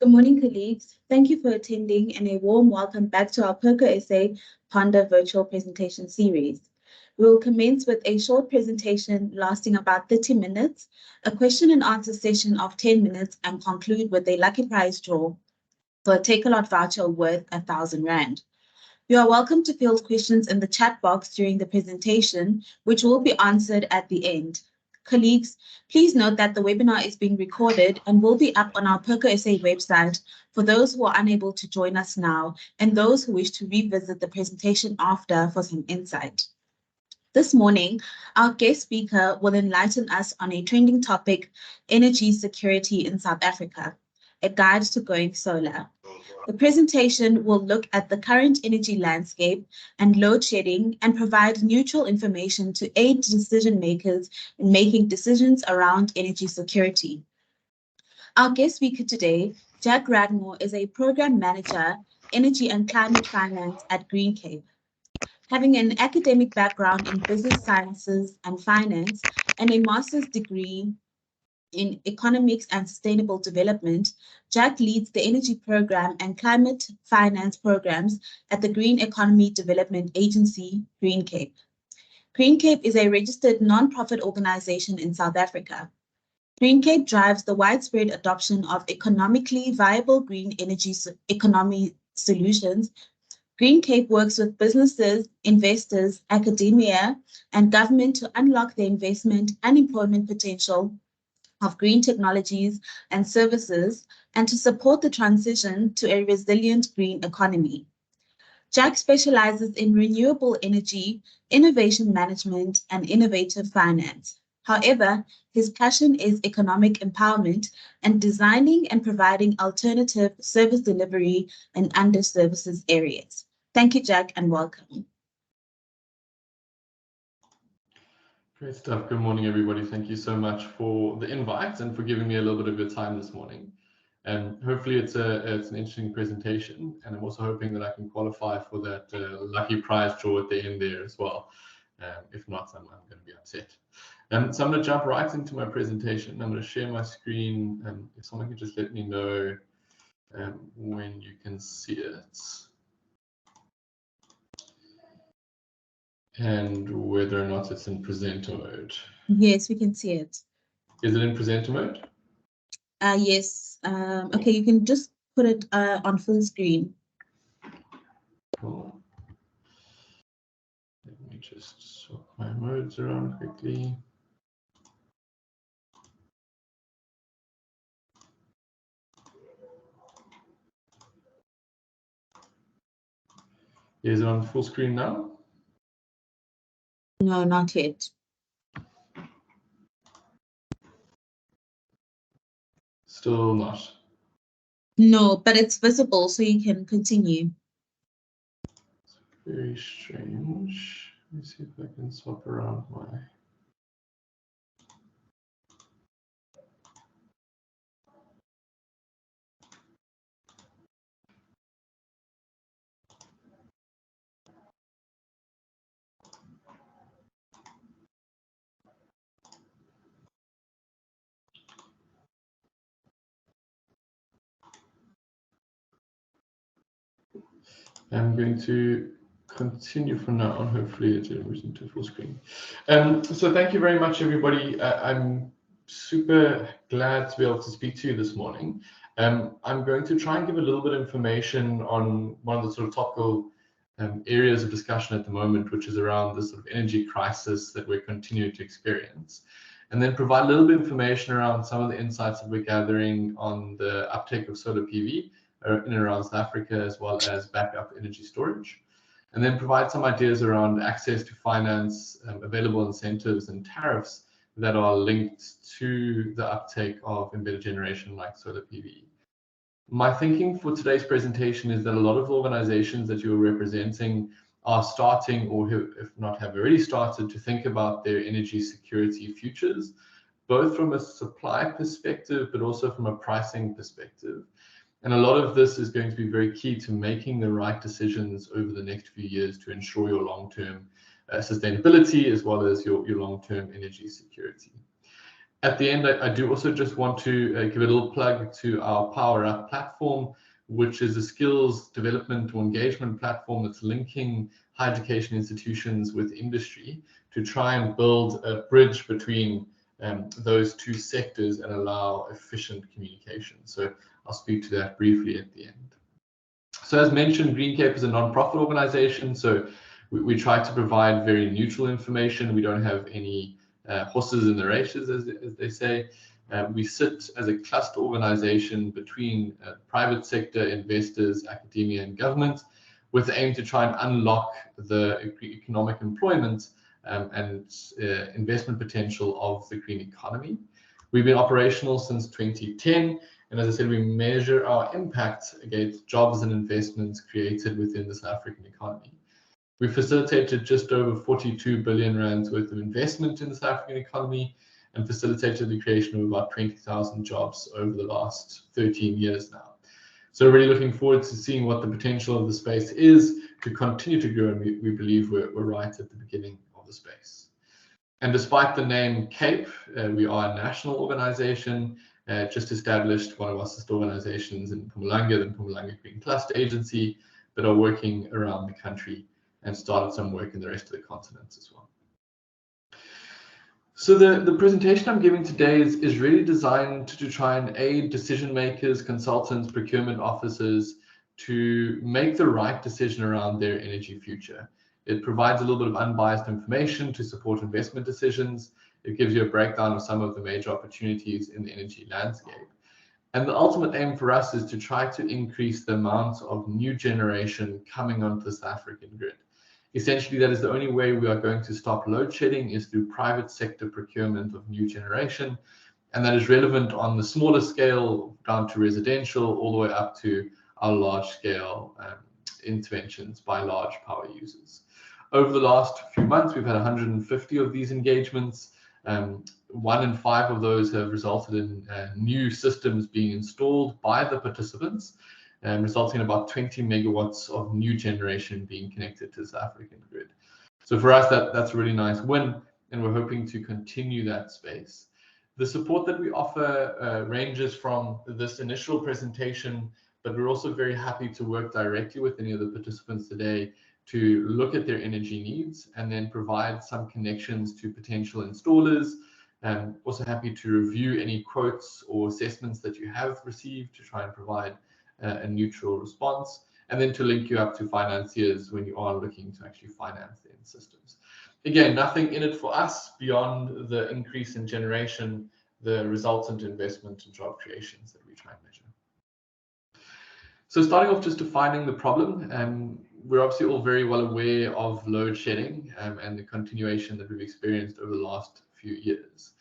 Good morning, colleagues. Thank you for attending and a warm welcome back to our PURCO Essay Ponder virtual presentation series. We will commence with a short presentation lasting about 30 minutes, a question and answer session of 10 minutes, and conclude with a lucky prize draw for a Take-A-Lot voucher worth R1,000. You are welcome to field questions in the chat box during the presentation, which will be answered at the end. Colleagues, please note that the webinar is being recorded and will be up on our PURCO SA website for those who are unable to join us now and those who wish to revisit the presentation after for some insight. This morning, our guest speaker will enlighten us on a trending topic, energy security in South Africa, a guide to going solar. The presentation will look at the current energy landscape and load shedding and provide neutral information to aid decision makers in making decisions around energy security. Our guest speaker today, Jack Radmore, is a program manager, energy and climate finance at Green Cape. Having an academic background in business sciences and finance and a master's degree in economics and sustainable development, Jack leads the energy program and climate finance programs at the Green Economy Development Agency, Green Cape. Green Cape is a registered non-profit organization in South Africa. Green Cape drives the widespread adoption of economically viable green energy economy solutions. Green Cape works with businesses, investors, academia, and government to unlock the investment and employment potential of green technologies and services, and to support the transition to a resilient green economy. Jack specializes in renewable energy, innovation management, and innovative finance. However, his passion is economic empowerment and designing and providing alternative service delivery in underserviced areas. Thank you, Jack, and welcome. Great stuff. Good morning, everybody. Thank you so much for the invite and for giving me a little bit of your time this morning. And hopefully it's an interesting presentation, and I'm also hoping that I can qualify for that lucky prize draw at the end there as well. If not, I'm going to be upset. So I'm going to jump right into my presentation. I'm going to share my screen. If someone can just let me know when you can see it. And whether or not it's in presenter mode. Yes, we can see it. Is it in presenter mode? Yes. Okay, you can just put it on full screen. Cool. Let me just swap my modes around quickly. Is it on full screen now? No, not yet. Still not. No, but it's visible, so you can continue. It's very strange. Let me see if I can swap around my. I'm going to continue for now, and hopefully it moves into full screen. So thank you very much, everybody. I'm super glad to be able to speak to you this morning. I'm going to try and give a little bit of information on one of the sort of topical areas of discussion at the moment, which is around the sort of energy crisis that we're continuing to experience, and then provide a little bit of information around some of the insights that we're gathering on the uptake of solar PV in and around South Africa, as well as backup energy storage, and then provide some ideas around access to finance, available incentives and tariffs that are linked to the uptake of embedded generation like solar PV. My thinking for today's presentation is that a lot of organizations that you're representing are starting, or if not have already started, to think about their energy security futures, both from a supply perspective, but also from a pricing perspective. And a lot of this is going to be very key to making the right decisions over the next few years to ensure your long-term sustainability, as well as your long-term energy security. At the end, I do also just want to give a little plug to our Power Up platform, which is a skills development or engagement platform that's linking higher education institutions with industry to try and build a bridge between those two sectors and allow efficient communication. So I'll speak to that briefly at the end. So as mentioned, Green Cape is a non-profit organization, so we try to provide very neutral information. We don't have any horses in the races, as they say. We sit as a cluster organization between private sector, investors, academia, and government, with the aim to try and unlock the economic employment and investment potential of the green economy. We've been operational since 2010, and as I said, we measure our impact against jobs and investments created within the South African economy. We facilitated just over 42 billion rands worth of investment in the South African economy and facilitated the creation of about 20,000 jobs over the last 13 years now. So really looking forward to seeing what the potential of the space is to continue to grow, and we believe we're right at the beginning of the space. And despite the name CAPE, we are a national organization, just established one of our sister organizations in Mpumalanga, the Mpumalanga Green Cluster Agency, that are working around the country and started some work in the rest of the continent as well. So the presentation I'm giving today is really designed to try and aid decision makers, consultants, procurement officers to make the right decision around their energy future. It provides a little bit of unbiased information to support investment decisions. It gives you a breakdown of some of the major opportunities in the energy landscape. And the ultimate aim for us is to try to increase the amount of new generation coming onto the South African grid. Essentially, that is the only way we are going to stop load shedding is through private sector procurement of new generation. And that is relevant on the smaller scale down to residential, all the way up to our large scale interventions by large power users. Over the last few months, we've had 150 of these engagements. 1 in 5 of those have resulted in new systems being installed by the participants, resulting in about 20 megawatts of new generation being connected to the South African grid. So for us, that's a really nice win, and we're hoping to continue that space. The support that we offer ranges from this initial presentation, but we're also very happy to work directly with any of the participants today to look at their energy needs and then provide some connections to potential installers. Also happy to review any quotes or assessments that you have received to try and provide a neutral response, and then to link you up to financiers when you are looking to actually finance the systems. Again, nothing in it for us beyond the increase in generation, the resultant investment and job creations that we try and measure. So starting off just defining the problem, we're obviously all very well aware of load shedding and the continuation that we've experienced over the last few years.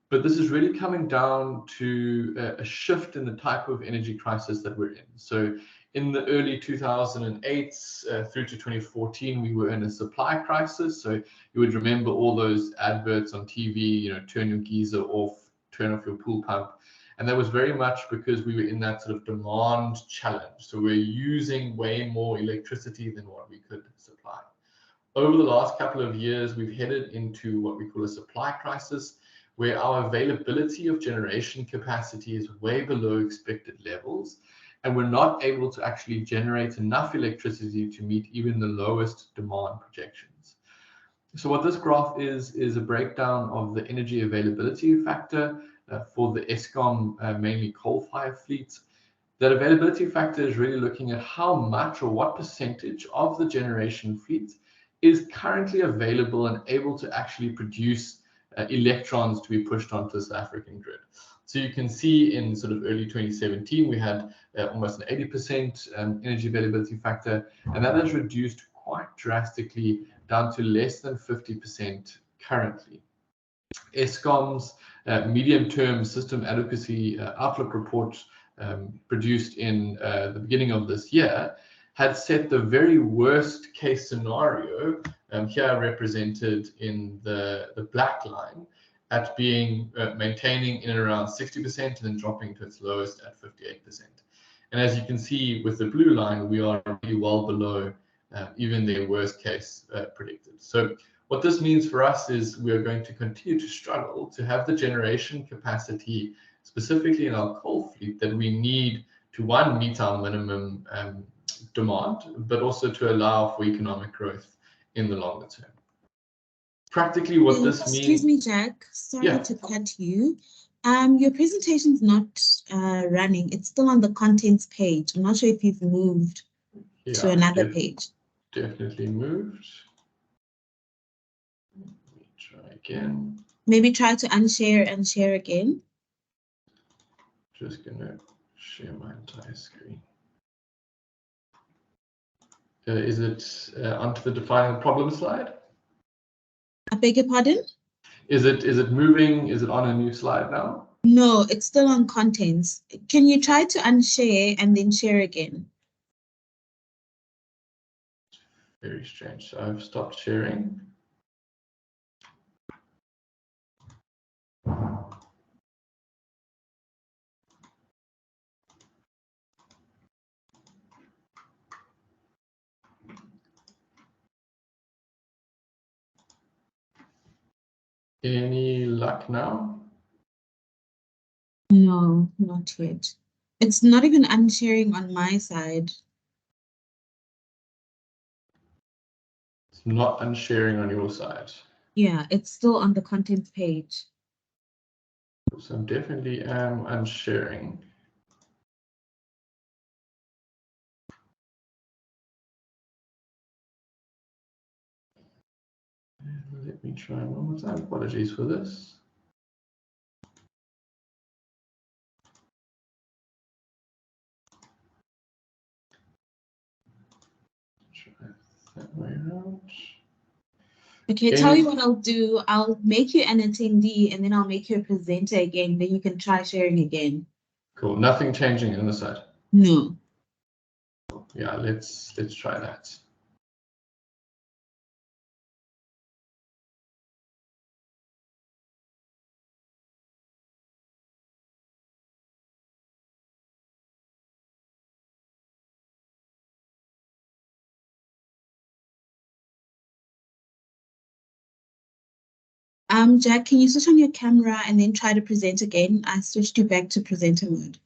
But this is really coming down to a shift in the type of energy crisis that we're in. So in the early 2008s through to 2014, we were in a supply crisis. So you would remember all those adverts on TV, turn your geyser off, turn off your pool pump. And that was very much because we were in that sort of demand challenge. So we're using way more electricity than what we could supply. Over the last couple of years, we've headed into what we call a supply crisis, where our availability of generation capacity is way below expected levels, and we're not able to actually generate enough electricity to meet even the lowest demand projections. So what this graph is a breakdown of the energy availability factor for the Eskom, mainly coal-fired fleets. That availability factor is really looking at how much or what percentage of the generation fleet is currently available and able to actually produce electrons to be pushed onto the South African grid. So you can see in sort of early 2017, we had almost an 80% energy availability factor, and that has reduced quite drastically down to less than 50% currently. Eskom's medium-term system adequacy outlook report produced in the beginning of this year had set the very worst case scenario, here represented in the black line, at being maintaining in and around 60% and then dropping to its lowest at 58%. And as you can see with the blue line, we are really well below even their worst case predicted. So What this means for us is we are going to continue to struggle to have the generation capacity, specifically in our coal fleet, that we need to, one, meet our minimum demand, but also to allow for economic growth in the longer term. Practically what this means... Excuse me, Jack. Sorry to cut you. Your presentation's not running. It's still on the contents page. I'm not sure if you've moved to another page. Definitely moved. Let me try again. Maybe try to unshare and share again. Just gonna share my entire screen. Is it onto the define the problem slide? I beg your pardon? Is it moving? Is it on a new slide now? No, it's still on contents. Can you try to unshare and then share again? Very strange. So I've stopped sharing. Any luck now? No, not yet. It's not even unsharing on my side. It's not unsharing on your side. Yeah, it's still on the content page. So I definitely am unsharing. Let me try one more time. Apologies for this. Try that way around. Okay, tell you what I'll do. I'll make you an attendee and then I'll make you a presenter again. Then you can try sharing again. Cool. Nothing changing on the side. No. Yeah, let's try that. Jack, can you switch on your camera and then try to present again? I switched you back to presenter mode.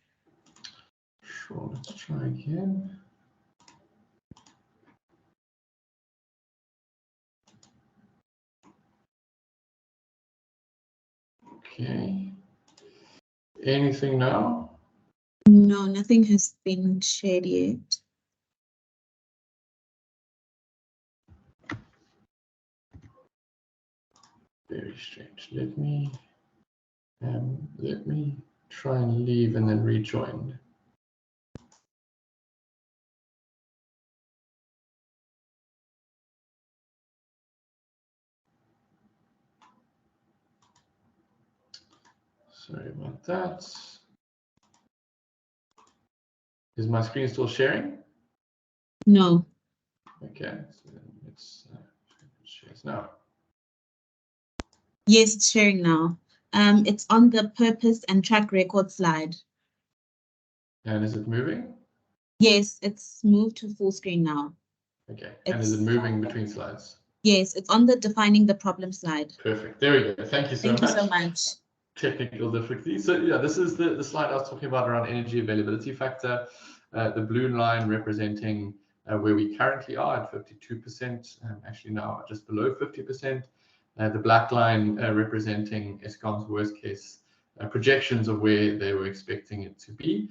Sure, let's try again. Okay. Anything now? No, nothing has been shared yet. Very strange. Let me try and leave and then rejoin. Sorry about that. Is my screen still sharing? No. Okay, so then let's share now. Yes, it's sharing now. It's on the purpose and track record slide. And is it moving? Yes, it's moved to full screen now. Okay, and is it moving between slides? Yes, it's on the defining the problem slide. Perfect, there we go. Thank you so much. Thank you so much. Technical difficulty. So yeah, this is the slide I was talking about around energy availability factor. The blue line representing where we currently are at 52%, actually now just below 50%. The black line representing Eskom's worst case projections of where they were expecting it to be.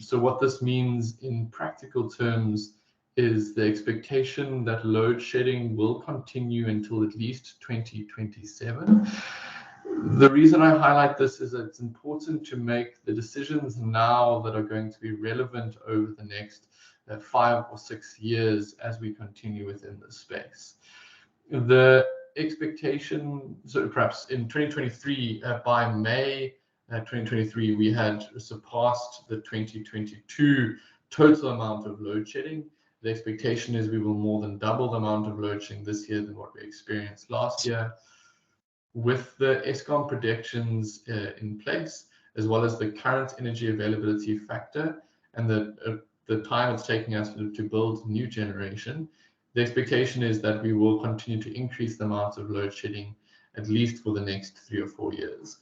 So what this means in practical terms is the expectation that load shedding will continue until at least 2027. The reason I highlight this is that it's important to make the decisions now that are going to be relevant over the next 5 or 6 years as we continue within this space. The expectation, so perhaps in 2023, by May 2023, we had surpassed the 2022 total amount of load shedding. The expectation is we will more than double the amount of load shedding this year than what we experienced last year. With the Eskom predictions in place, as well as the current energy availability factor and the time it's taking us to build new generation, The expectation is that we will continue to increase the amount of load shedding at least for the next 3 or 4 years,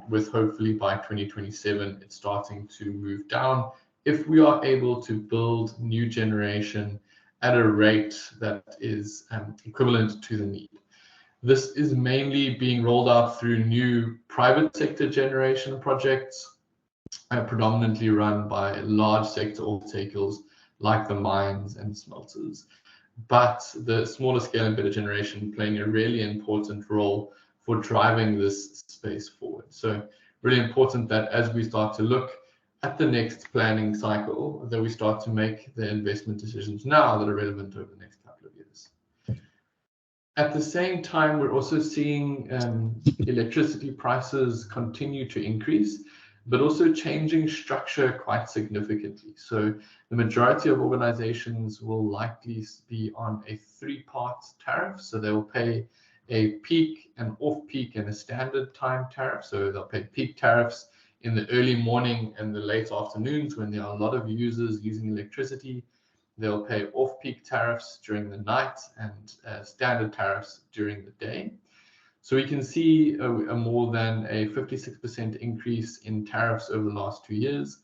with hopefully by 2027 it's starting to move down if we are able to build new generation at a rate that is equivalent to the need. This is mainly being rolled out through new private sector generation projects, predominantly run by large sector off-takers like the mines and smelters. But the smaller scale embedded generation playing a really important role for driving this space forward. So really important that as we start to look at the next planning cycle, that we start to make the investment decisions now that are relevant over the next couple of years. At the same time, we're also seeing electricity prices continue to increase, but also changing structure quite significantly. So the majority of organizations will likely be on a 3-part tariff. So they will pay a peak, an off-peak, and a standard time tariff. So they'll pay peak tariffs in the early morning and the late afternoons when there are a lot of users using electricity. They'll pay off-peak tariffs during the night and standard tariffs during the day. So we can see a more than a 56% increase in tariffs over the last 2 years.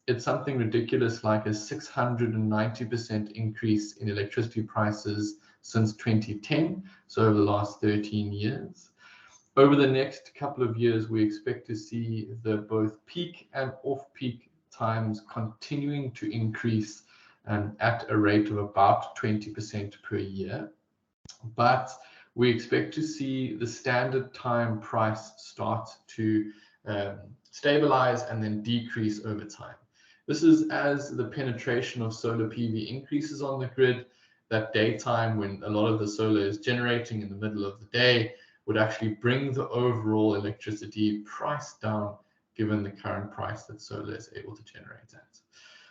It's something ridiculous like a 690% increase in electricity prices since 2010, so over the last 13 years. Over the next couple of years, we expect to see the both peak and off-peak times continuing to increase at a rate of about 20% per year. But we expect to see the standard time price start to stabilize and then decrease over time. This is as the penetration of solar PV increases on the grid. That daytime when a lot of the solar is generating in the middle of the day would actually bring the overall electricity price down given the current price that solar is able to generate at.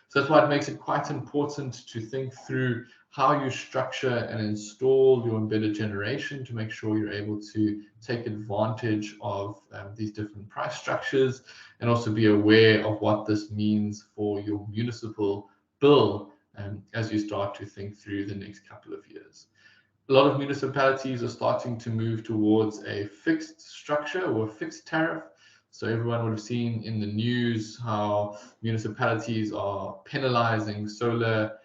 So that's why it makes it quite important to think through how you structure and install your embedded generation to make sure you're able to take advantage of these different price structures, and also be aware of what this means for your municipal bill as you start to think through the next couple of years. A lot of municipalities are starting to move towards a fixed structure or a fixed tariff. So everyone would have seen in the news how municipalities are penalizing solar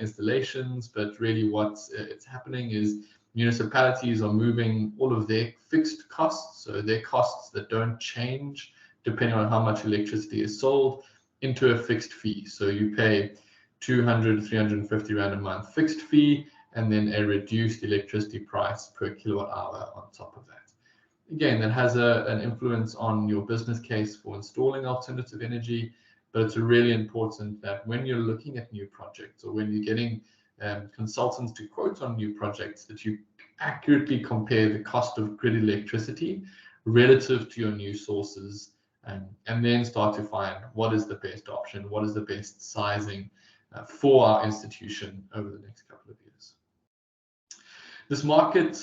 installations, but really what's it's happening is municipalities are moving all of their fixed costs, so their costs that don't change depending on how much electricity is sold, into a fixed fee. So you pay 200, 350 Rand a month fixed fee, and then a reduced electricity price per kilowatt hour on top of that. Again, that has an influence on your business case for installing alternative energy, but it's really important that when you're looking at new projects or when you're getting consultants to quote on new projects, that you accurately compare the cost of grid electricity relative to your new sources, and then start to find what is the best option, what is the best sizing for our institution over the next couple of years. This market,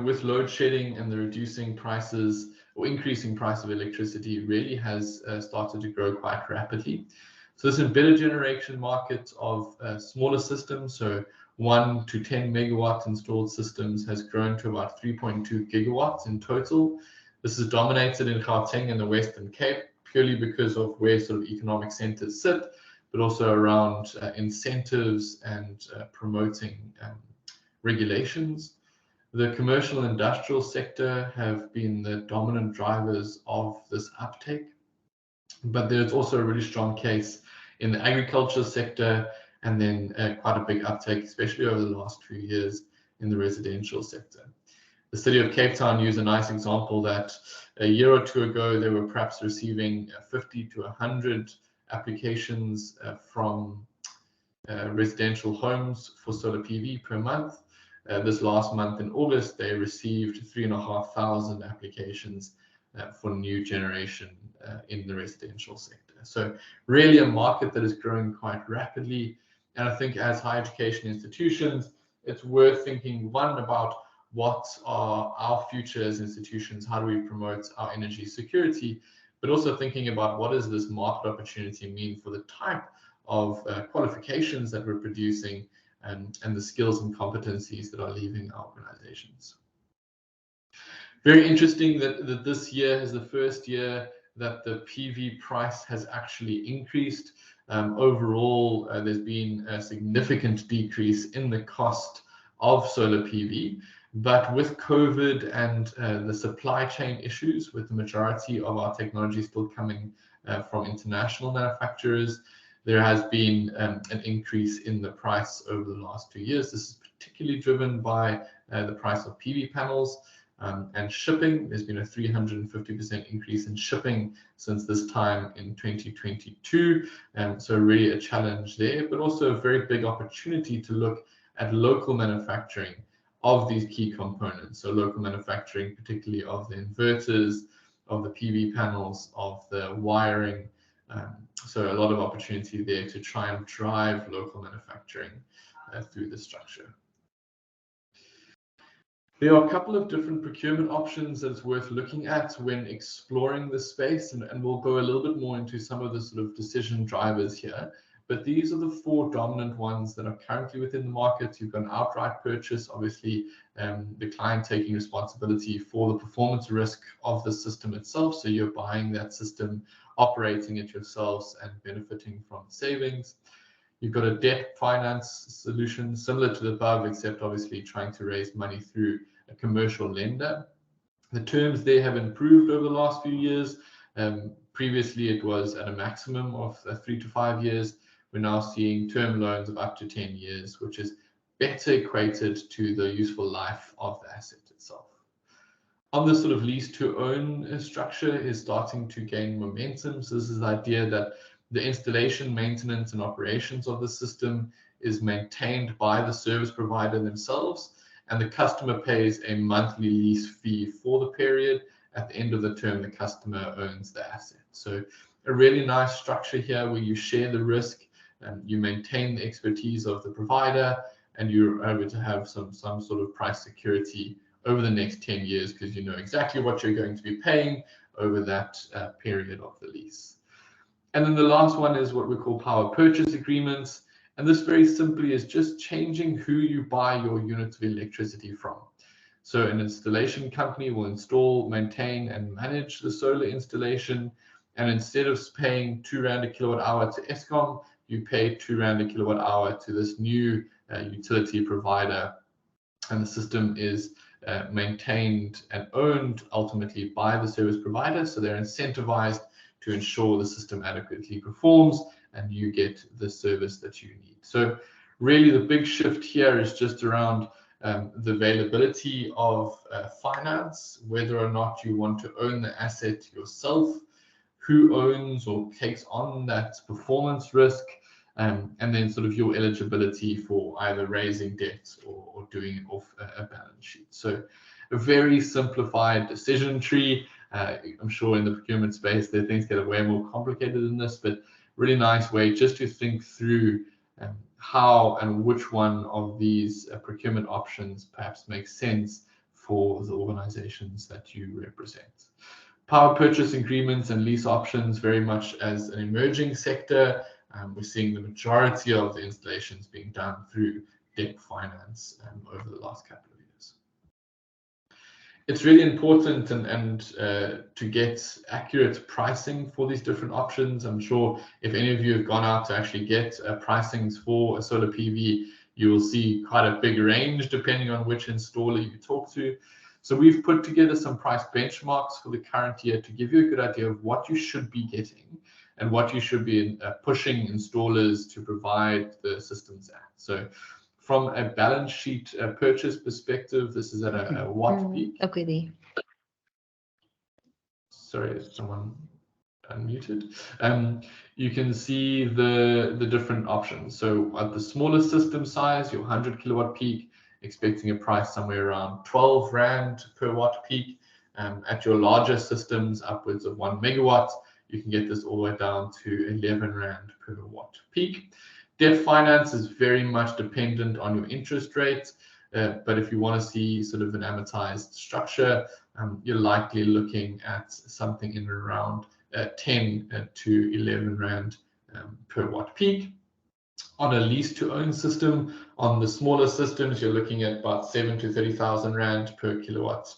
with load shedding and the reducing prices or increasing price of electricity really has started to grow quite rapidly. So this embedded generation market of smaller systems, so 1 to 10 megawatt installed systems, has grown to about 3.2 gigawatts in total. This is dominated in Gauteng and the Western Cape, purely because of where sort of economic centers sit, but also around incentives and promoting regulations. The commercial and industrial sector have been the dominant drivers of this uptake, but there's also a really strong case in the agriculture sector, and then quite a big uptake, especially over the last few years, in the residential sector. The city of Cape Town used a nice example that a year or two ago, they were perhaps receiving 50 to 100 applications from residential homes for solar PV per month. This last month in August, they received 3,500 applications for new generation in the residential sector. So really a market that is growing quite rapidly. And I think as higher education institutions, it's worth thinking, one, about what are our future as institutions, how do we promote our energy security, but also thinking about what does this market opportunity mean for the type of qualifications that we're producing and the skills and competencies that are leaving our organizations. Very interesting that this year is the first year that the PV price has actually increased. Overall, there's been a significant decrease in the cost of solar PV, but with COVID and the supply chain issues, with the majority of our technology still coming from international manufacturers, there has been an increase in the price over the last 2 years. This is particularly driven by the price of PV panels. And shipping. There's been a 350% increase in shipping since this time in 2022. So really a challenge there, but also a very big opportunity to look at local manufacturing of these key components. So local manufacturing, particularly of the inverters, of the PV panels, of the wiring. So a lot of opportunity there to try and drive local manufacturing through the structure. There are a couple of different procurement options that it's worth looking at when exploring this space, and we'll go a little bit more into some of the sort of decision drivers here. But these are the 4 dominant ones that are currently within the market. You've got an outright purchase, obviously, the client taking responsibility for the performance risk of the system itself. So you're buying that system, operating it yourselves, and benefiting from savings. You've got a debt finance solution similar to the above, except obviously trying to raise money through a commercial lender. The terms there have improved over the last few years. Previously, it was at a maximum of 3 to 5 years. We're now seeing term loans of up to 10 years, which is better equated to the useful life of the asset itself. On this sort of lease to own structure is starting to gain momentum. So this is the idea that the installation, maintenance, and operations of the system is maintained by the service provider themselves, and the customer pays a monthly lease fee for the period. At the end of the term, the customer owns the asset. So a really nice structure here where you share the risk, and you maintain the expertise of the provider, and you're able to have some sort of price security over the next 10 years because you know exactly what you're going to be paying over that period of the lease. And then the last one is what we call power purchase agreements. And this very simply is just changing who you buy your units of electricity from. So an installation company will install, maintain, and manage the solar installation. And instead of paying R2 a kilowatt hour to Eskom, you pay R2 a kilowatt hour to this new utility provider. And the system is maintained and owned ultimately by the service provider. So they're incentivized to ensure the system adequately performs and you get the service that you need. So really the big shift here is just around the availability of finance, whether or not you want to own the asset yourself, who owns or takes on that performance risk, and then sort of your eligibility for either raising debt or doing it off a balance sheet. So a very simplified decision tree. I'm sure in the procurement space, things get way more complicated than this, but really nice way just to think through how and which one of these procurement options perhaps makes sense for the organizations that you represent. Power purchase agreements and lease options very much as an emerging sector. We're seeing the majority of the installations being done through debt finance over the last couple of years. It's really important and to get accurate pricing for these different options. I'm sure if any of you have gone out to actually get pricings for a solar PV, you will see quite a big range depending on which installer you talk to. So we've put together some price benchmarks for the current year to give you a good idea of what you should be getting and what you should be pushing installers to provide the systems at. So from a balance sheet purchase perspective, this is at a watt peak. Okay. Sorry, someone unmuted. You can see the different options. So at the smaller system size, your 100 kilowatt peak, expecting a price somewhere around 12 Rand per watt peak. At your larger systems, upwards of 1 megawatt, you can get this all the way down to 11 Rand per watt peak. Debt finance is very much dependent on your interest rate, but if you want to see sort of an amortized structure, you're likely looking at something in around 10 to 11 Rand per watt peak. On a lease to own system, on the smaller systems, you're looking at about 7 to 30,000 Rand per kilowatt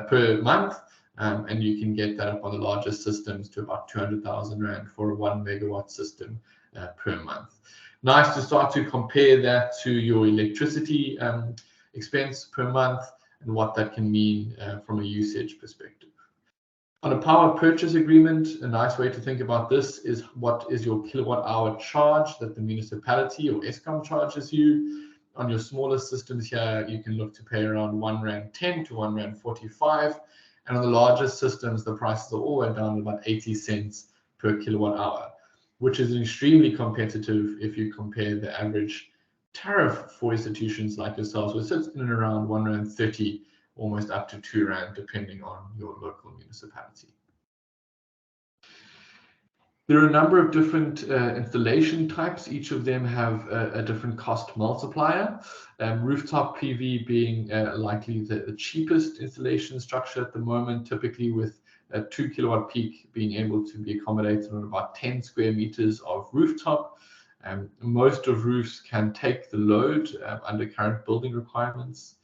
per month. And you can get that up on the larger systems to about 200,000 Rand for a 1 megawatt system per month. Nice to start to compare that to your electricity expense per month and what that can mean from a usage perspective. On a power purchase agreement, a nice way to think about this is what is your kilowatt hour charge that the municipality or Eskom charges you. On your smaller systems here, you can look to pay around 1 Rand 10 to 1 Rand 45. And on the largest systems, the prices are all the way down to about 80 cents per kilowatt hour, which is extremely competitive if you compare the average tariff for institutions like yourselves, which sits in and around 1 Rand 30, almost up to 2 Rand, depending on your local municipality. There are a number of different installation types. Each of them have a different cost multiplier. Rooftop PV being likely the cheapest installation structure at the moment, typically with a 2 kilowatt peak being able to be accommodated on about 10 square meters of rooftop. Most of roofs can take the load under current building requirements.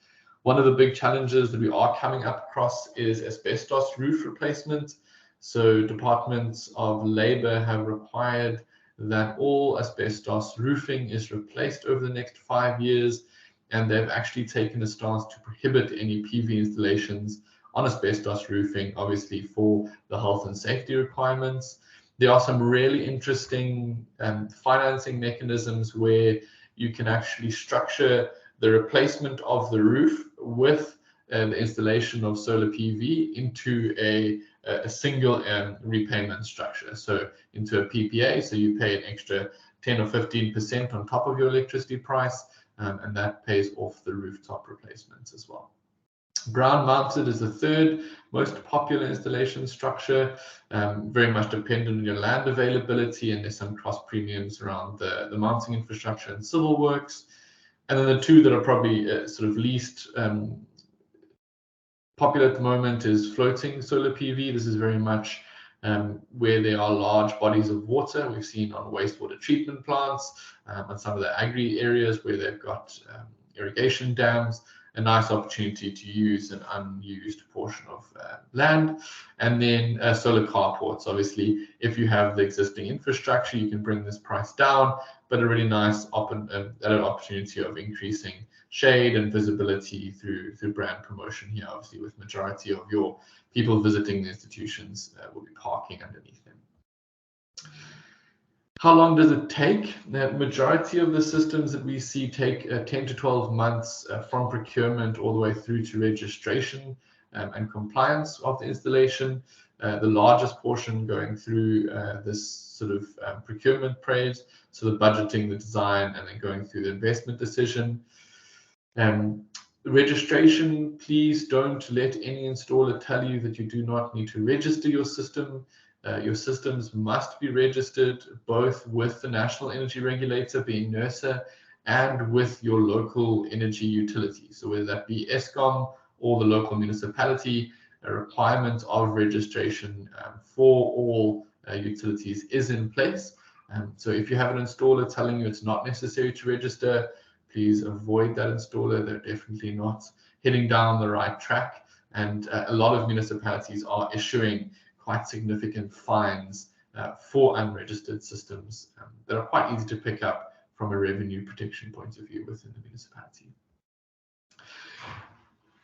One of the big challenges that we are coming up across is asbestos roof replacement. So departments of labor have required that all asbestos roofing is replaced over the next 5 years, and they've actually taken a stance to prohibit any PV installations on asbestos roofing, obviously for the health and safety requirements. There are some really interesting financing mechanisms where you can actually structure the replacement of the roof with the installation of solar PV into a single repayment structure. So into a PPA, so you pay an extra 10 or 15% on top of your electricity price, and that pays off the rooftop replacements as well. Ground mounted is the third most popular installation structure, very much dependent on your land availability, and there's some cross premiums around the mounting infrastructure and civil works. And then the two that are probably sort of least popular at the moment is floating solar PV. This is very much where there are large bodies of water. We've seen on wastewater treatment plants and some of the agri areas where they've got irrigation dams, a nice opportunity to use an unused portion of land. And then solar carports. Obviously, if you have the existing infrastructure, you can bring this price down, but a really nice opportunity of increasing shade and visibility through brand promotion here. Obviously, with majority of your people visiting the institutions will be parking underneath them. How long does it take? The majority of the systems that we see take 10 to 12 months from procurement all the way through to registration and compliance of the installation. The largest portion going through this sort of procurement phase, so the budgeting, the design, and then going through the investment decision. Registration, please don't let any installer tell you that you do not need to register your system. Your systems must be registered both with the National Energy Regulator, being NERSA, and with your local energy utility. So whether that be Eskom or the local municipality, a requirement of registration for all utilities is in place. So if you have an installer telling you it's not necessary to register, please avoid that installer. They're definitely not heading down the right track. And a lot of municipalities are issuing quite significant fines for unregistered systems that are quite easy to pick up from a revenue protection point of view within the municipality.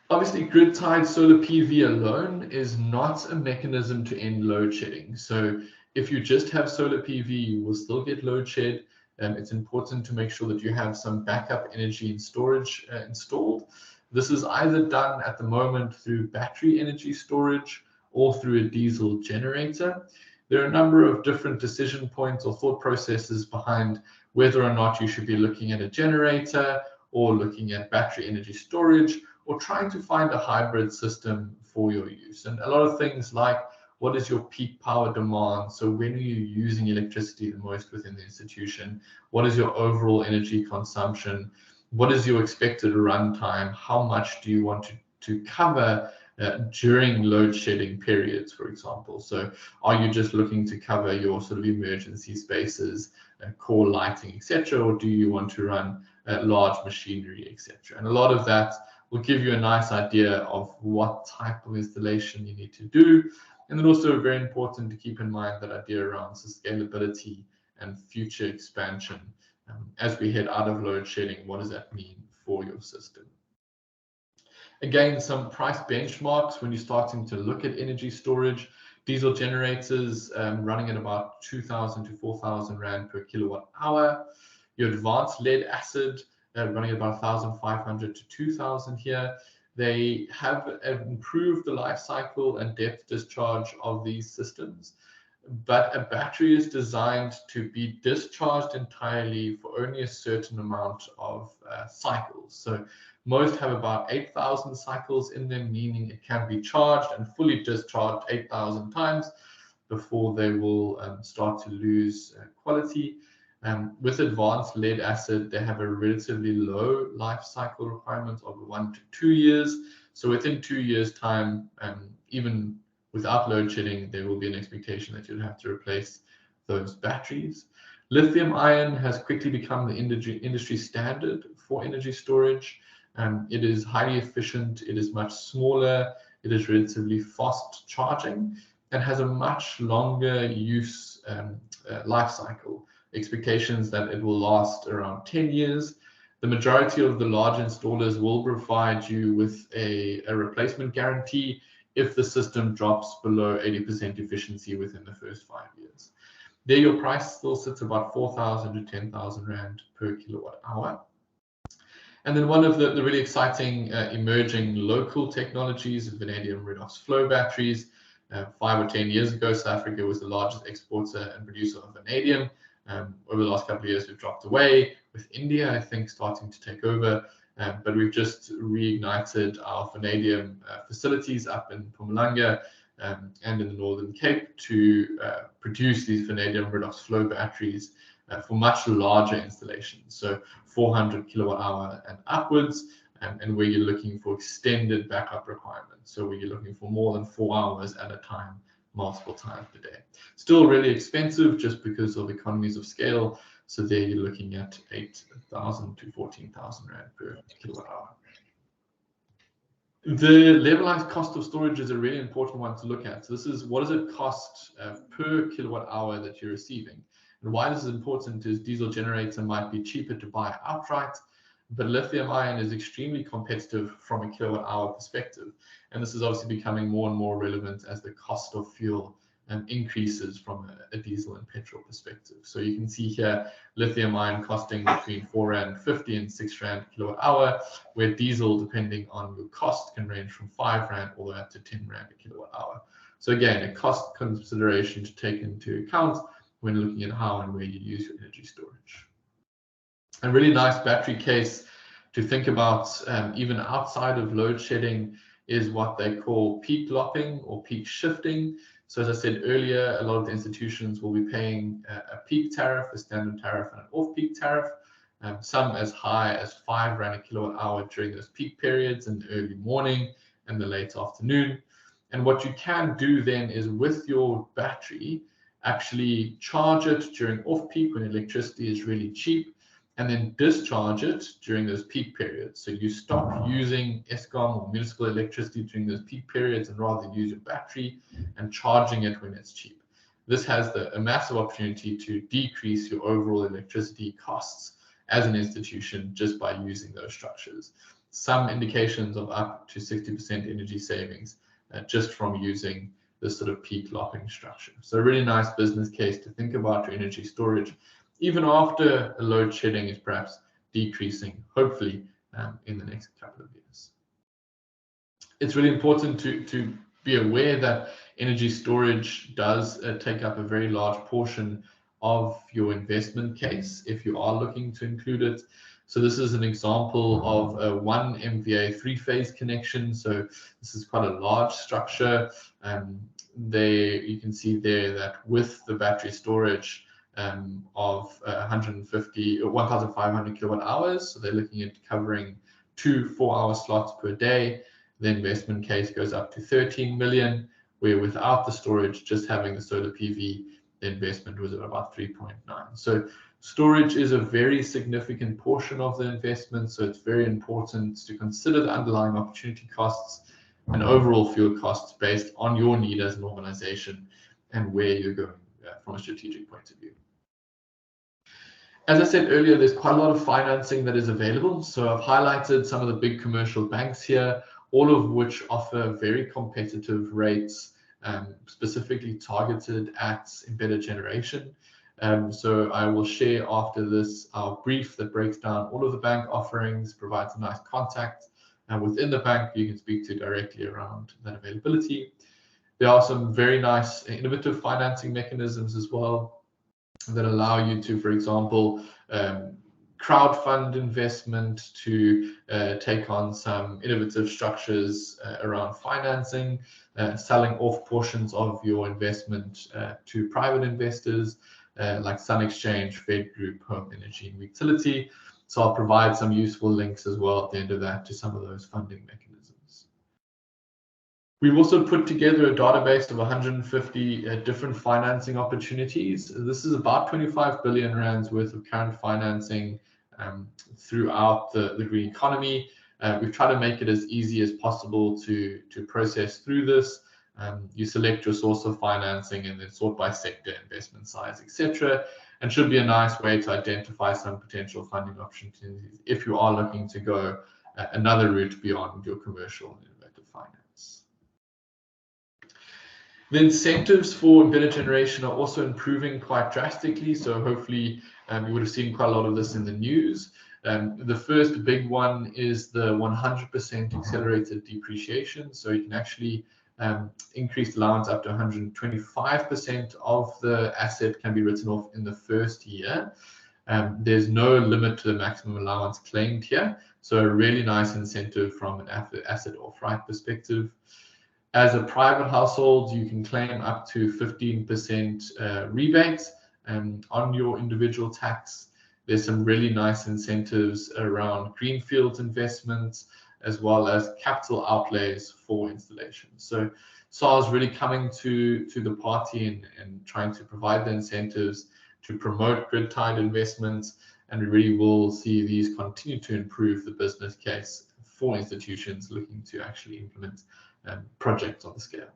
Obviously, grid-tied solar PV alone is not a mechanism to end load shedding. So if you just have solar PV, you will still get load shed. It's important to make sure that you have some backup energy and storage installed. This is either done at the moment through battery energy storage or through a diesel generator. There are a number of different decision points or thought processes behind whether or not you should be looking at a generator or looking at battery energy storage or trying to find a hybrid system for your use. And a lot of things like what is your peak power demand? So when are you using electricity the most within the institution? What is your overall energy consumption? What is your expected runtime? How much do you want to cover during load shedding periods, for example. So are you just looking to cover your sort of emergency spaces, core lighting, etc., or do you want to run large machinery, etc.? And a lot of that will give you a nice idea of what type of installation you need to do. And then also very important to keep in mind that idea around scalability and future expansion. As we head out of load shedding, what does that mean for your system? Again, some price benchmarks when you're starting to look at energy storage. Diesel generators running at about 2,000 to 4,000 Rand per kilowatt hour. Your advanced lead acid running at about 1,500 to 2,000 here. They have improved the life cycle and depth discharge of these systems, but a battery is designed to be discharged entirely for only a certain amount of cycles. So most have about 8,000 cycles in them, meaning it can be charged and fully discharged 8,000 times before they will start to lose quality. With advanced lead acid, they have a relatively low life cycle requirement of 1 to 2 years. So within 2 years' time, even without load shedding, there will be an expectation that you'll have to replace those batteries. Lithium ion has quickly become the industry standard for energy storage. It is highly efficient, it is much smaller, it is relatively fast charging, and has a much longer use life cycle. Expectations that it will last around 10 years. The majority of the large installers will provide you with a replacement guarantee if the system drops below 80% efficiency within the first 5 years. There, your price still sits about 4,000 to 10,000 Rand per kilowatt hour. And then one of the really exciting emerging local technologies, vanadium redox flow batteries. 5 or 10 years ago, South Africa was the largest exporter and producer of vanadium. Over the last couple of years, we've dropped away, with India, I think, starting to take over. But we've just reignited our vanadium facilities up in Mpumalanga and in the Northern Cape to produce these vanadium redox flow batteries for much larger installations. So 400 kilowatt hour and upwards, and where you're looking for extended backup requirements. So where you're looking for more than 4 hours at a time, multiple times per day. Still really expensive just because of economies of scale. So there you're looking at 8,000 to 14,000 Rand per kilowatt hour. The levelized cost of storage is a really important one to look at. So this is what does it cost per kilowatt hour that you're receiving. And why this is important is diesel generator might be cheaper to buy outright, but lithium ion is extremely competitive from a kilowatt hour perspective. And this is obviously becoming more and more relevant as the cost of fuel increases from a diesel and petrol perspective. So you can see here, lithium ion costing between 4.50 and 6 Rand kilowatt hour, where diesel, depending on your cost, can range from 5 Rand all the way up to 10 Rand a kilowatt hour. So again, a cost consideration to take into account when looking at how and where you use your energy storage. A really nice battery case to think about, even outside of load shedding, is what they call peak lopping or peak shifting. So as I said earlier, a lot of the institutions will be paying a peak tariff, a standard tariff, and an off-peak tariff, some as high as 5 Rand a kilowatt hour during those peak periods in the early morning and the late afternoon. And what you can do then is with your battery, actually charge it during off-peak when electricity is really cheap, and then discharge it during those peak periods. So you stop using Eskom or municipal electricity during those peak periods and rather use your battery and charging it when it's cheap. This has a massive opportunity to decrease your overall electricity costs as an institution just by using those structures. Some indications of up to 60% energy savings just from using this sort of peak lopping structure. So a really nice business case to think about your energy storage, even after a load shedding is perhaps decreasing, hopefully, in the next couple of years. It's really important to be aware that energy storage does take up a very large portion of your investment case if you are looking to include it. So this is an example of a 1 MVA 3-phase connection. So this is quite a large structure. You can see there that with the battery storage of 150 or 1,500 kilowatt hours, so they're looking at covering 2 4-hour slots per day. the investment case goes up to 13 million, where without the storage, just having the solar PV, the investment was at about 3.9. So storage is a very significant portion of the investment, so it's very important to consider the underlying opportunity costs and overall fuel costs based on your need as an organization and where you're going from a strategic point of view. As I said earlier, there's quite a lot of financing that is available. So I've highlighted some of the big commercial banks here, all of which offer very competitive rates, specifically targeted at embedded generation. So I will share after this our brief that breaks down all of the bank offerings, provides a nice contact, and within the bank you can speak to directly around that availability. There are some very nice innovative financing mechanisms as well that allow you to, for example, crowdfund investment, to take on some innovative structures around financing, selling off portions of your investment to private investors like Sun Exchange, Fed Group, Home Energy, and Utility. So I'll provide some useful links as well at the end of that to some of those funding mechanisms. We've also put together a database of 150 different financing opportunities. This is about 25 billion rands worth of current financing throughout the green economy. We've tried to make it as easy as possible to process through this. You select your source of financing and then sort by sector, investment size, etc. And should be a nice way to identify some potential funding opportunities if you are looking to go another route beyond your commercial and innovative finance. The incentives for embedded generation are also improving quite drastically. So hopefully you would have seen quite a lot of this in the news. The first big one is the 100% accelerated depreciation. So you can actually increase allowance up to 125% of the asset can be written off in the first year. There's no limit to the maximum allowance claimed here. So a really nice incentive from an asset off-right perspective. As a private household, you can claim up to 15% rebates on your individual tax. There's some really nice incentives around greenfields investments, as well as capital outlays for installation. So SARS really coming to the party and trying to provide the incentives to promote grid-tied investments, and we really will see these continue to improve the business case for institutions looking to actually implement projects on the scale.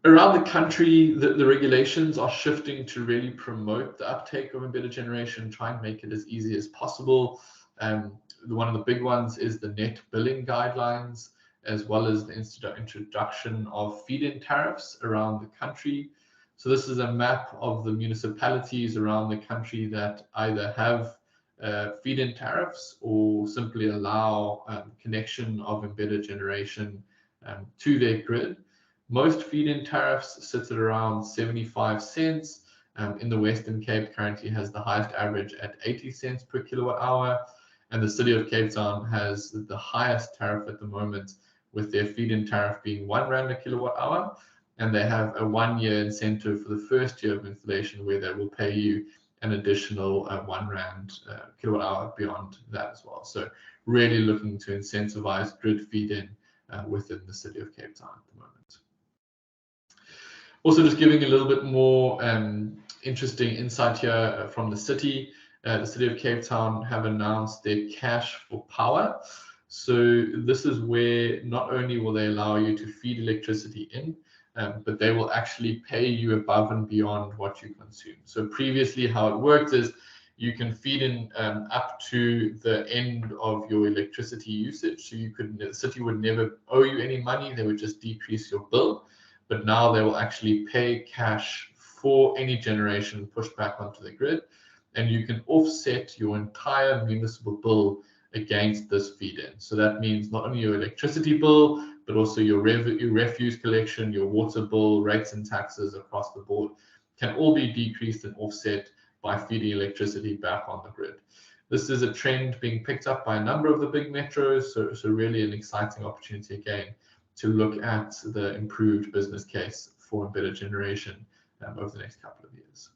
Around the country, the regulations are shifting to really promote the uptake of embedded generation, try and make it as easy as possible. One of the big ones is the net billing guidelines, as well as the introduction of feed-in tariffs around the country. So this is a map of the municipalities around the country that either have feed-in tariffs or simply allow connection of embedded generation to their grid. Most feed-in tariffs sit at around 75 cents. In the Western Cape currently has the highest average at 80 cents per kilowatt hour. And the city of Cape Town has the highest tariff at the moment, with their feed-in tariff being R1 a kilowatt hour. And they have a 1-year incentive for the first year of installation where they will pay you an additional R1 kilowatt hour beyond that as well. So really looking to incentivize grid feed-in within the city of Cape Town at the moment. Also just giving a little bit more interesting insight here from the city. The city of Cape Town have announced their cash for power. So this is where not only will they allow you to feed electricity in, but they will actually pay you above and beyond what you consume. So previously how it worked is you can feed in up to the end of your electricity usage. So the city would never owe you any money, they would just decrease your bill. But now they will actually pay cash for any generation pushed back onto the grid. And you can offset your entire municipal bill against this feed-in. So that means not only your electricity bill, but also your refuse collection, your water bill, rates and taxes across the board can all be decreased and offset by feeding electricity back on the grid. This is a trend being picked up by a number of the big metros, so really an exciting opportunity again to look at the improved business case for embedded generation over the next couple of years.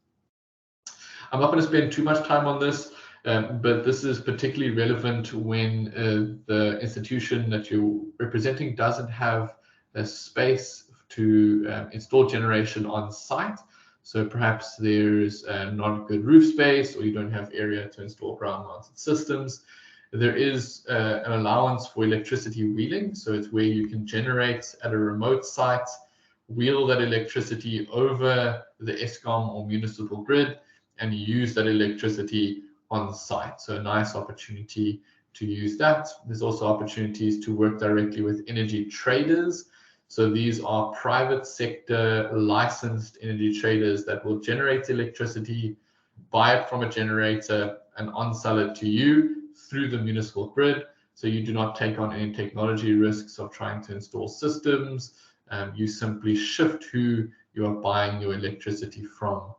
I'm not going to spend too much time on this. But this is particularly relevant when the institution that you're representing doesn't have a space to install generation on site. So perhaps there's not good roof space, or you don't have area to install ground-mounted systems. There is an allowance for electricity wheeling. So it's where you can generate at a remote site, wheel that electricity over the Eskom or municipal grid, and use that electricity on site. So a nice opportunity to use that. There's also opportunities to work directly with energy traders. So these are private sector licensed energy traders that will generate electricity, buy it from a generator, and on-sell it to you through the municipal grid. So you do not take on any technology risks of trying to install systems. You simply shift who you are buying your electricity from.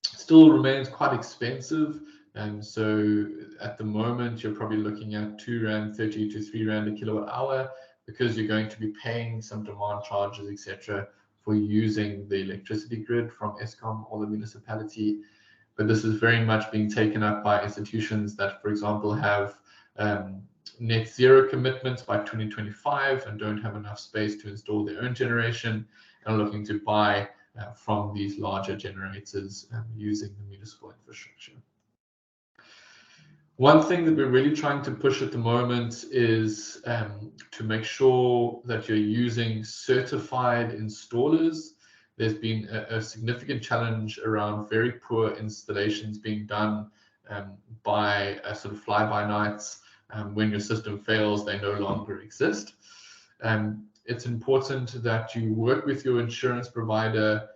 Still remains quite expensive. And so at the moment, you're probably looking at R2.30 to R3 a kilowatt hour, because you're going to be paying some demand charges, etc., for using the electricity grid from Eskom or the municipality. But this is very much being taken up by institutions that, for example, have net zero commitments by 2025 and don't have enough space to install their own generation, and are looking to buy from these larger generators using the municipal infrastructure. One thing that we're really trying to push at the moment is to make sure that you're using certified installers. There's been a significant challenge around very poor installations being done by sort of fly-by-nights. When your system fails, they no longer exist. It's important that you work with your insurance provider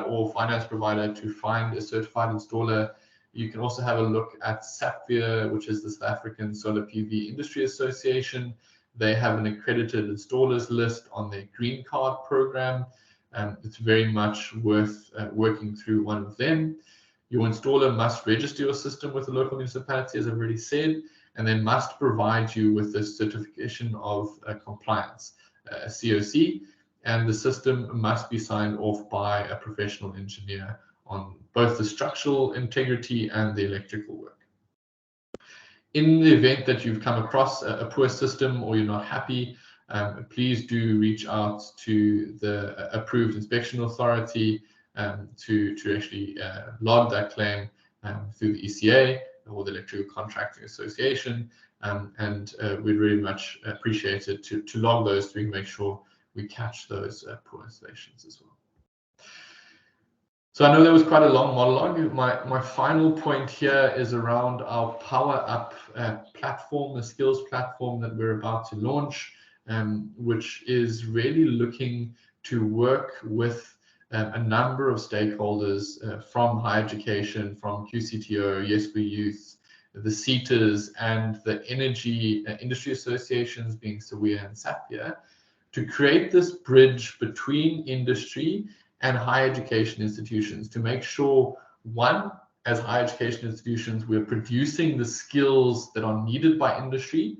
or finance provider to find a certified installer. You can also have a look at SAPVIA, which is the South African Solar PV Industry Association. They have an accredited installers list on their green card program. It's very much worth working through one of them. Your installer must register your system with the local municipality, as I've already said, and they must provide you with a certification of compliance, a COC, and the system must be signed off by a professional engineer on both the structural integrity and the electrical work. In the event that you've come across a poor system or you're not happy, please do reach out to the approved inspection authority to actually log that claim through the ECA or the Electrical Contracting Association, and we'd really much appreciate it to log those so we can make sure we catch those poor installations as well. So I know that was quite a long monologue. My final point here is around our Power Up platform, the skills platform that we're about to launch, which is really looking to work with a number of stakeholders from higher education, from QCTO, Yes We Youth, the CETAs, and the energy industry associations, being SAWIA and SAPIA, to create this bridge between industry and higher education institutions to make sure, one, as higher education institutions, we're producing the skills that are needed by industry,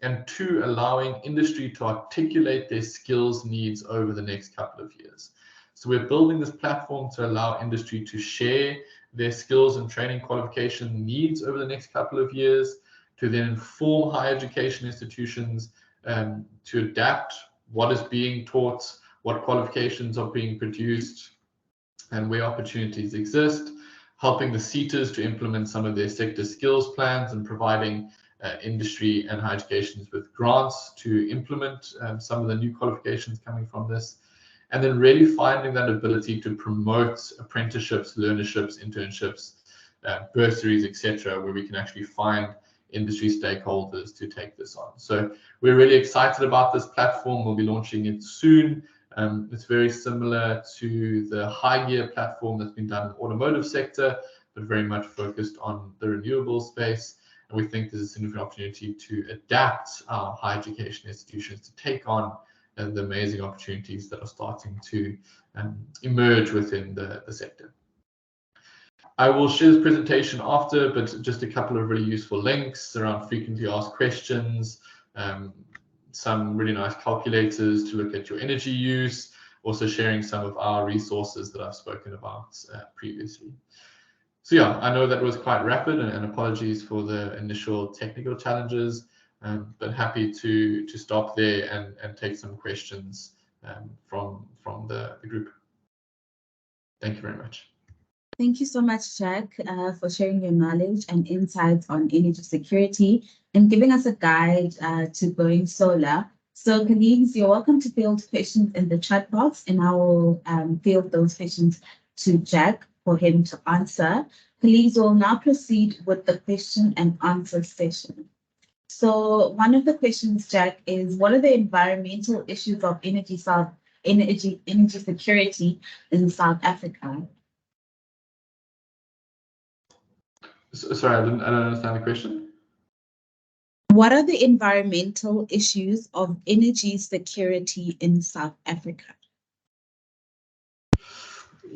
and two, allowing industry to articulate their skills needs over the next couple of years. So we're building this platform to allow industry to share their skills and training qualification needs over the next couple of years, to then inform higher education institutions to adapt what is being taught, what qualifications are being produced, and where opportunities exist, helping the CETAs to implement some of their sector skills plans, and providing industry and higher educations with grants to implement some of the new qualifications coming from this, and then really finding that ability to promote apprenticeships, learnerships, internships, bursaries, etc., where we can actually find industry stakeholders to take this on. So we're really excited about this platform. We'll be launching it soon. It's very similar to the high gear platform that's been done in the automotive sector, but very much focused on the renewable space. And we think there's a significant opportunity to adapt our higher education institutions to take on the amazing opportunities that are starting to emerge within the sector. I will share this presentation after, but just a couple of really useful links around frequently asked questions, some really nice calculators to look at your energy use, also sharing some of our resources that I've spoken about previously. So yeah, I know that was quite rapid, and apologies for the initial technical challenges, but happy to stop there and take some questions from the group. Thank you very much. Thank you so much, Jack, for sharing your knowledge and insights on energy security and giving us a guide to going solar. So, colleagues, you're welcome to field questions in the chat box, and I will field those questions to Jack for him to answer. Colleagues, will now proceed with the question and answer session. So, one of the questions, Jack, is what are the environmental issues of energy security in South Africa? Sorry, I don't understand the question. What are the environmental issues of energy security in South Africa?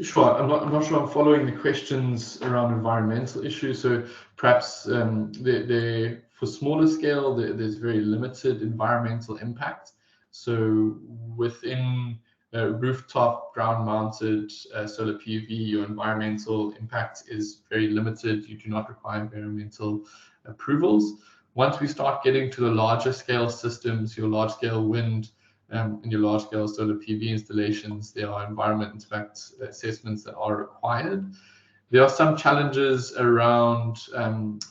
Sure, I'm not sure I'm following the questions around environmental issues. So perhaps for smaller scale, there's very limited environmental impact. So within rooftop ground-mounted solar PV, your environmental impact is very limited. You do not require environmental approvals. Once we start getting to the larger scale systems, your large scale wind in your large-scale solar PV installations, there are environment impact assessments that are required. There are some challenges around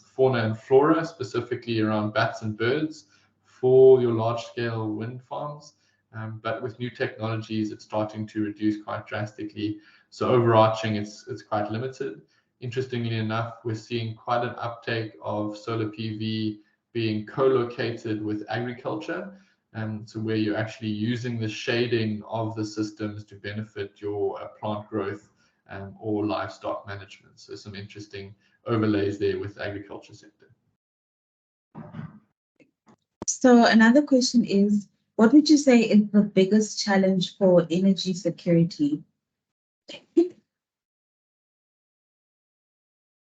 fauna and flora, specifically around bats and birds for your large-scale wind farms. But with new technologies, it's starting to reduce quite drastically. So overarching, it's quite limited. Interestingly enough, we're seeing quite an uptake of solar PV being co-located with agriculture. So where you're actually using the shading of the systems to benefit your plant growth or livestock management. So some interesting overlays there with the agriculture sector. So another question is, what would you say is the biggest challenge for energy security?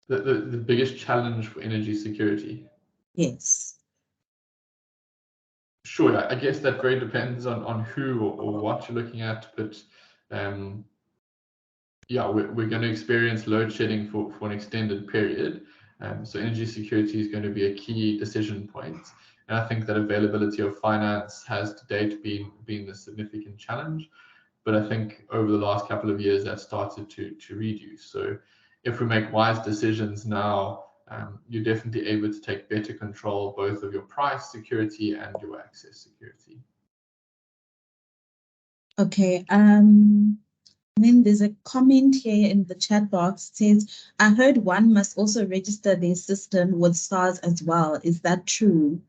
The biggest challenge for energy security? Yes. Sure, I guess that very depends on who or what you're looking at, but yeah, we're going to experience load shedding for an extended period. So energy security is going to be a key decision point. And I think that availability of finance has to date been the significant challenge. But I think over the last couple of years, that started to reduce. So if we make wise decisions now, you're definitely able to take better control both of your price security and your access security. Okay. Then there's a comment here in the chat box. It says, I heard one must also register their system with SARS as well. Is that true?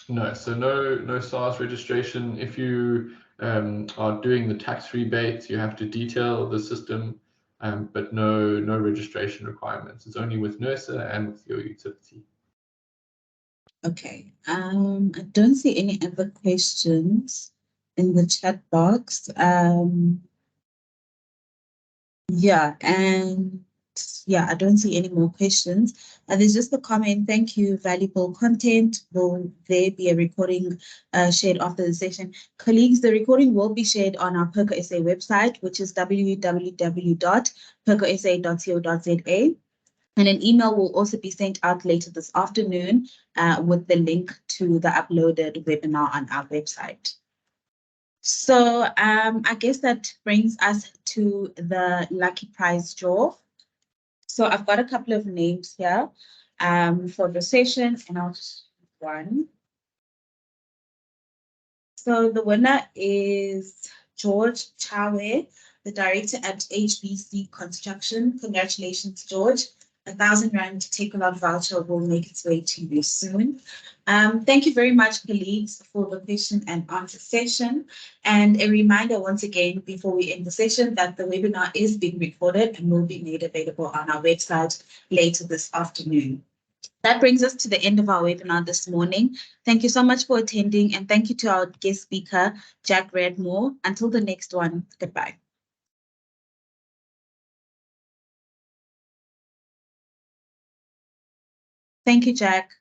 No, so no SARS registration. If you are doing the tax rebate, you have to detail the system, but no registration requirements. It's only with NERSA and with your utility. Okay. I don't see any other questions in the chat box. Yeah, and yeah, I don't see any more questions. There's just a comment. Thank you, valuable content. Will there be a recording shared after the session? Colleagues, the recording will be shared on our PURCO SA website, which is www.purcosa.co.za. And an email will also be sent out later this afternoon with the link to the uploaded webinar on our website. So I guess that brings us to the lucky prize draw. So I've got a couple of names here for the session, and I'll just one. So the winner is George Chawe, the director at HBC Construction. Congratulations, George. 1,000 Rand take-a-lot voucher will make its way to you soon. Thank you very much, colleagues, for the question and answer session. And a reminder once again, before we end the session, that the webinar is being recorded and will be made available on our website later this afternoon. That brings us to the end of our webinar this morning. Thank you so much for attending, and thank you to our guest speaker, Jack Redmore. Until the next one, goodbye. Thank you, Jack.